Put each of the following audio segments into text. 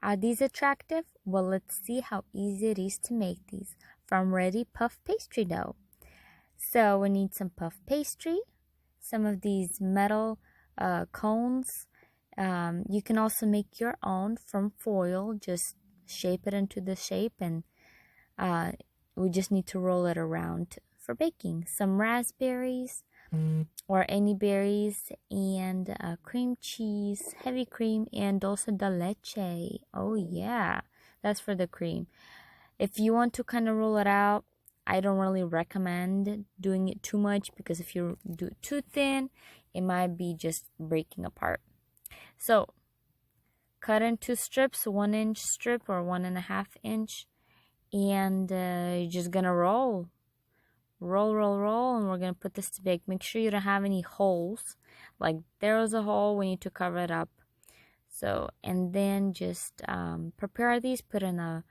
Are these attractive? Well, let's see how easy it is to make these from ready puff pastry dough. So we need some puff pastry, some of these metal cones. You can also make your own from foil. Just shape it into the shape, and we just need to roll it around for baking. Some raspberries or any berries, and cream cheese, heavy cream, and dulce de leche. Oh yeah, that's for the cream. If you want to kind of roll it out, I don't really recommend doing it too much, because if you do it too thin, it might be just breaking apart. So cut into strips, 1-inch strip or 1.5-inch, and you're just gonna roll, and we're gonna put this to bake. Make sure you don't have any holes. Like there was a hole, we need to cover it up. So, and then just prepare these, put in a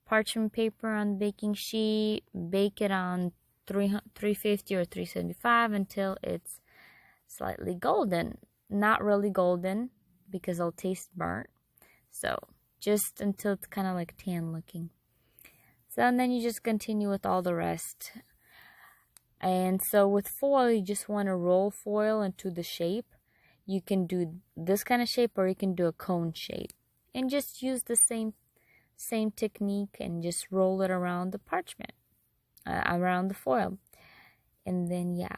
parchment paper on the baking sheet, bake it on 350 or 375 until it's slightly golden. Not really golden, because it'll taste burnt. So just until it's kind of like tan looking. So, and then you just continue with all the rest. And so with foil, you just want to roll foil into the shape. You can do this kind of shape, or you can do a cone shape, and just use the same technique, and just roll it around the parchment, around the foil. And then yeah,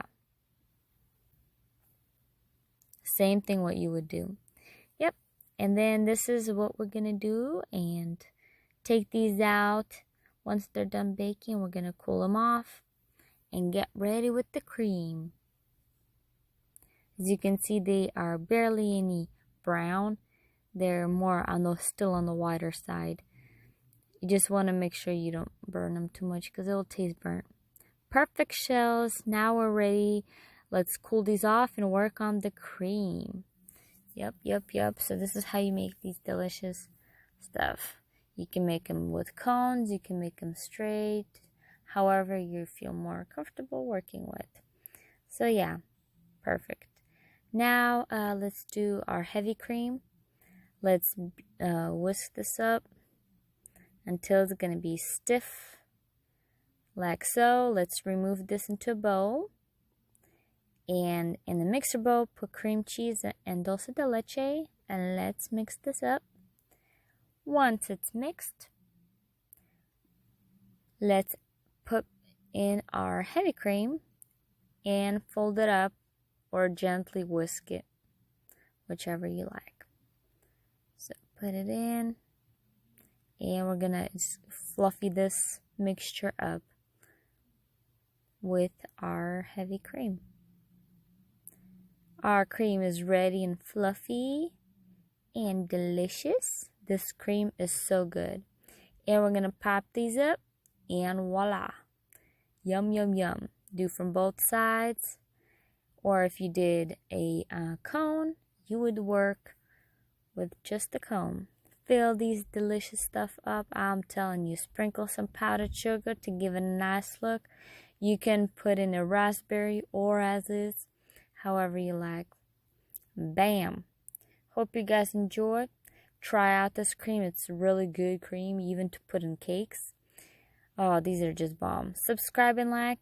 same thing what you would do. Yep. And then this is what we're gonna do, and take these out. Once they're done baking, we're gonna cool them off and get ready with the cream. As you can see, they are barely any brown. They're more still on the whiter side. You just want to make sure you don't burn them too much, because it'll taste burnt. Perfect shells. Now we're ready. Let's cool these off and work on the cream. Yep. So this is how you make these delicious stuff. You can make them with cones. You can make them straight. However you feel more comfortable working with. So yeah, perfect. Now let's do our heavy cream. Let's whisk this up until it's going to be stiff, like so. Let's remove this into a bowl, and in the mixer bowl, put cream cheese and dulce de leche, and let's mix this up. Once it's mixed, let's put in our heavy cream and fold it up, or gently whisk it, whichever you like. So put it in, and we're gonna fluffy this mixture up with our heavy cream. Our cream is ready and fluffy and delicious. This cream is so good. And we're gonna pop these up, and voila, yum yum yum. Do from both sides, or if you did a cone, you would work with just the cone. Fill these delicious stuff up. I'm telling you, sprinkle some powdered sugar to give it a nice look. You can put in a raspberry or as is, however you like. Bam! Hope you guys enjoyed. Try out this cream. It's really good cream, even to put in cakes. Oh, these are just bomb. Subscribe and like.